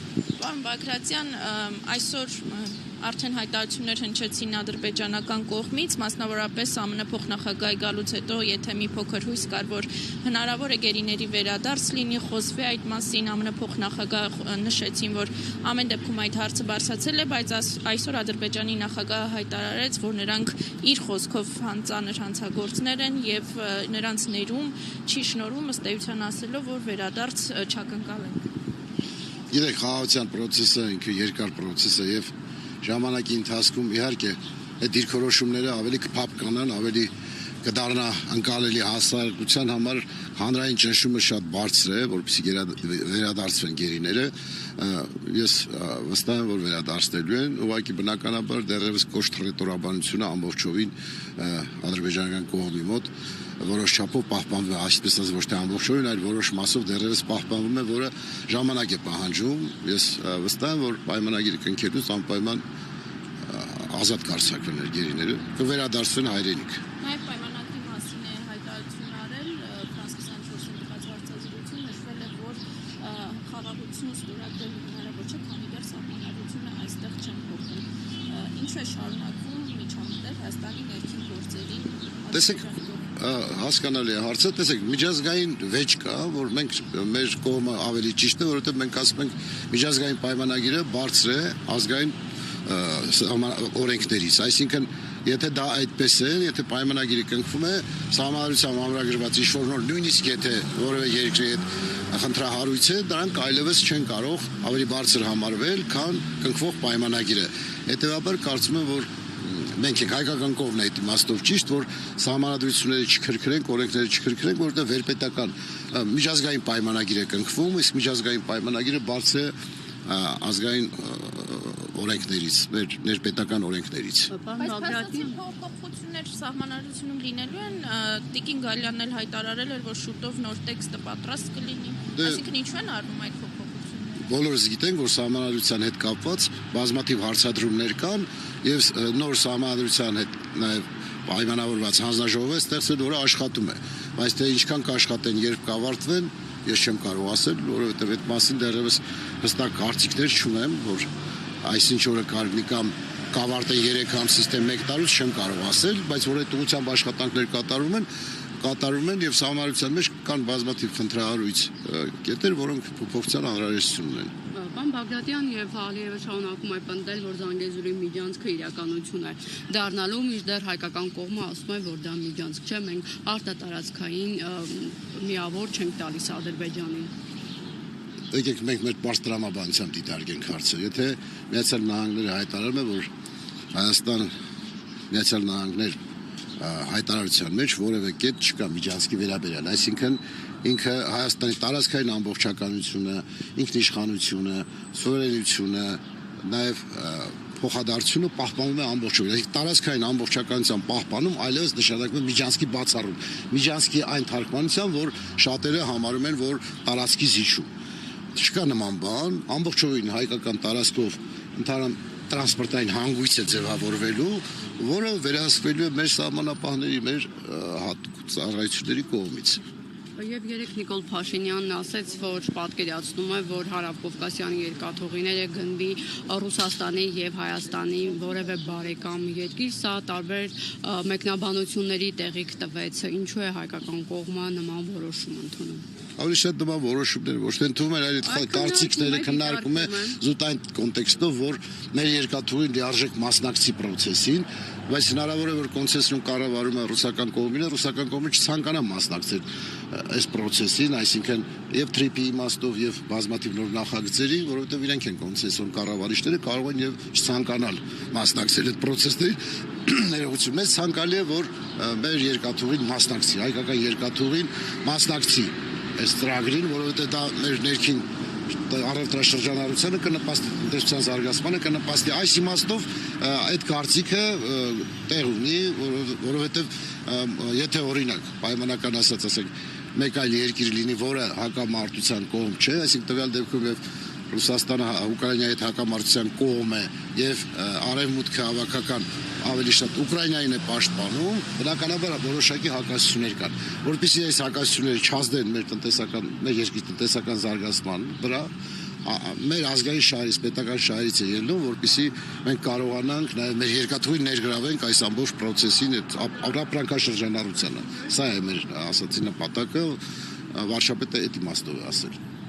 Պարոն Բագրատյան, այսօր արդեն հայտարարություններ հնչեցին ադրբեջանական կողմից, մասնավորապես ԱՄՆ փոխնախագահի գալուց հետո, եթե մի փոքր հույս կար, որ հնարավոր է գերիների վերադարձ լինի, խոսվի այդ մասին, ԱՄՆ փոխնախագահը նշեցին, որ ամեն դեպքում այդ հարցը բարձրացել է, բայց այսօր Ադրբեջանի նախագահը հայտարարեց, որ նրանք իր խոսքով ծանր հանցագործներ են եւ նրանց ներում չի շնորհում, ըստ էության ասելով, որ վերադարձ չակնկալեն։ Գիտեք, խաղաղության process-ը ինքը երկար process է եւ ժամանակի ընթացքում իհարկե այդ դիրքորոշումները ավելի կփափկանան, ավելի կդառնա ընկալելի հասարակության համար հանրային ճնշումը շատ բարձր է, որպեսզի վերադարձվեն գերիները, ես վստահ եմ, որ վերադարձնելու են, ուղղակի բնականաբար դեռևս կոշտ ռետորաբանությունը ամբողջովին ադրբեջանական կողմի մոտ որոշ չափով պահպանվում է, այսպես ասած ոչ թե ամբողջովին, այլ որոշ մասով դեռևս պահպանվում է, որը ժամանակ է պահանջում, ես վստահ եմ, որ պայմանագիրը կնքելուց անպայման ազատ կարձակվեն գերիները, կվերադարձվեն հայրենիք։ Նաև պայմանագրի մասին է հայտարարություն արել Ֆրանս 24-ին տված հարցազրույցում նշվել է, որ խաղաղություն ստորագրելու հնարավոր չէ, քանի դեռ սահմանադրությունը այստեղ չեն փոխել։ Ինչու է շարունակվում միջամտել Հայաստանի ներքին գործերի։ Տեսեք, հասկանալի է հարցը, տեսեք, միջազգային վեճ կա, որ մենք մեր կողմը ավելի ճիշտ է, որովհետև մենք ասում ենք միջազգային պայմանագիրը բարձր է ազգային օրենքներից, այսինքն եթե դա այդպես է, եթե պայմանագիրը կնքվում է, սահմանադրությամբ ամրագրված ինչ-որ նոր, նույնիսկ եթե որևէ երկրի հետ խնդրահարույց է, դրանք այլևս չեն կարող ավելի բարձր համարվել, քան կնքվող պայմանագիրը։ Հետևաբար կարծում եմ, որ մենք ենք հայկական կողմն է այդ իմաստով ճիշտ, որ սահմանադրությունները չքրքրենք, օրենքները չքրքրենք, որովհետև վերպետական միջազգային պայմանագիր է կնքվում, իսկ միջազգային պայմանագիրը բարձր է ազգային օրենքներից, մեր ներպետական օրենքներից։ Բայց փաստացի փոփոխություններ սահմանադրությունում լինելու են, Տիկին Գալյանն էլ հայտարարել էր, որ շուտով նոր տեքստը պատրաստ կլինի, այսինքն ինչու են արվում այդ փոփոխությունները։ Բոլորս գիտենք, որ սահմանադրության հետ կապված բազմաթիվ հարցադրումներ կան եւ նոր սահմանադրության հետ նաեւ պայմանավորված հանձնաժողով է ստեղծել, որը աշխատում է, բայց թե ինչքան կաշխատեն, երբ կավարտվեն, ես չեմ կարող ասել, որովհետեւ այդ մասին դեռևս հստակ կարծիքներ չունեմ, որ այսինչ օրը կարելի կամ կավարտեն 3 ամսից թե 1 տարուց չեմ կարող ասել, բայց որ այդ ուղղությամբ աշխատանքներ կատարում են եւ սահմանադրության մեջ կան բազմաթիվ խնդրահարույց կետեր, որոնք փոփոխության անհրաժեշտություն ունեն։ Պարոն Բագրատյան եւ Ալիևը շարունակում է պնդել, որ Զանգեզուրի միջանցքը իրականություն է դառնալու, մինչդեռ հայկական կողմը ասում է, որ դա միջանցք չէ, մենք արտատարածքային միավոր չենք տալիս Ադրբեջանին։ Եկեք մենք մեր պարզտրամաբանությամբ դիտարկենք հարցը։ Եթե Միացյալ Նահանգները հայտարարում է, որ Հայաստան Միացյալ Նահանգներ հայտարարության մեջ որևէ կետ չկա միջանցքի վերաբերյալ, այսինքն ինքը Հայաստանի տարածքային ամբողջականությունը, ինքնիշխանությունը, սուվերենությունը, նաև փոխադարձությունը պահպանում է ամբողջովին։ Այսինքն տարածքային ամբողջականության պահպանում այլևս նշանակում է միջանցքի բացառում։ Միջանցքի այն թարգմանությամբ, որ շատերը համարում են, որ տարածքի զիջում։ Չկա նման բան, ամբողջովին հայկական տարածքով ընդհանրապես տրանսպորտային հանգույց է ձևավորվելու, որը վերահսկվելու է մեր սահմանապահների, մեր ծառայությունների կողմից։ Եվ երեք Նիկոլ Փաշինյանն ասաց, որ պատկերացնում է, որ Հարավկովկասյան երկաթուղիները գնվի Ռուսաստանի եւ Հայաստանի որևէ բարեկամ երկիր, սա տարբեր մեկնաբանությունների տեղիք տվեց, ինչու է հայկական կողմը նման որոշում ընդունում։ Ավելի շատ նման որոշումներ ոչ թե ընդունում են, այլ այդ կարծիքները քննարկում է զուտ այն կոնտեքստով, որ մեր երկաթուղին լիարժեք մասնակցի process-ին, բայց հնարավոր է, որ կոնցեսիոն կառավարումը ռուսական կողմը չցանկանա մասնակցել այս process-ին, այսինքն եւ TRIP-ի իմաստով եւ բազմաթիվ նոր նախագծերի, որովհետեւ իրենք են կոնցեսիոն կառավարիչները, կարող են եւ չցանկանալ մասնակցել այդ process-ներին ներողություն, մեզ ցանկալի է, որ մեր երկաթուղին մասնակցի, հայկական երկաթուղին մասնակցի այս ծրագրին, որովհետեւ դա մեր ներքին առևտրաշրջանառությանը կնպաստի, տնտեսության զարգացմանը կնպաստի, այս իմաստով այդ կարծիքը տեղ ունի, որովհետեւ եթե օրինակ պայմանական ասենք մեկ այլ երկիր լինի, որը հակամարտության կողմ չէ, այսինքն տվյալ դեպքում եւ Ռուսաստանը Ուկրաինայի հետ հակամարտության կողմ է եւ արևմուտքը հավաքական ավելի շատ Ուկրաինային է պաշտպանում, բնականաբար որոշակի հակասություններ կան, որովհետեւ այս հակասությունները չազդեն մեր երկրի տնտեսական զարգացման վրա, մեր ազգային շահերից, պետական շահերից է ելնում, որպեսզի մենք կարողանանք նաև մեր երկաթուղին ներգրավենք այս ամբողջ process-ին, այդ ապրանքաշրջանառությանը։ Սա է մեր ասացի նպատակը, վարչապետը այդ իմաստով է ասել։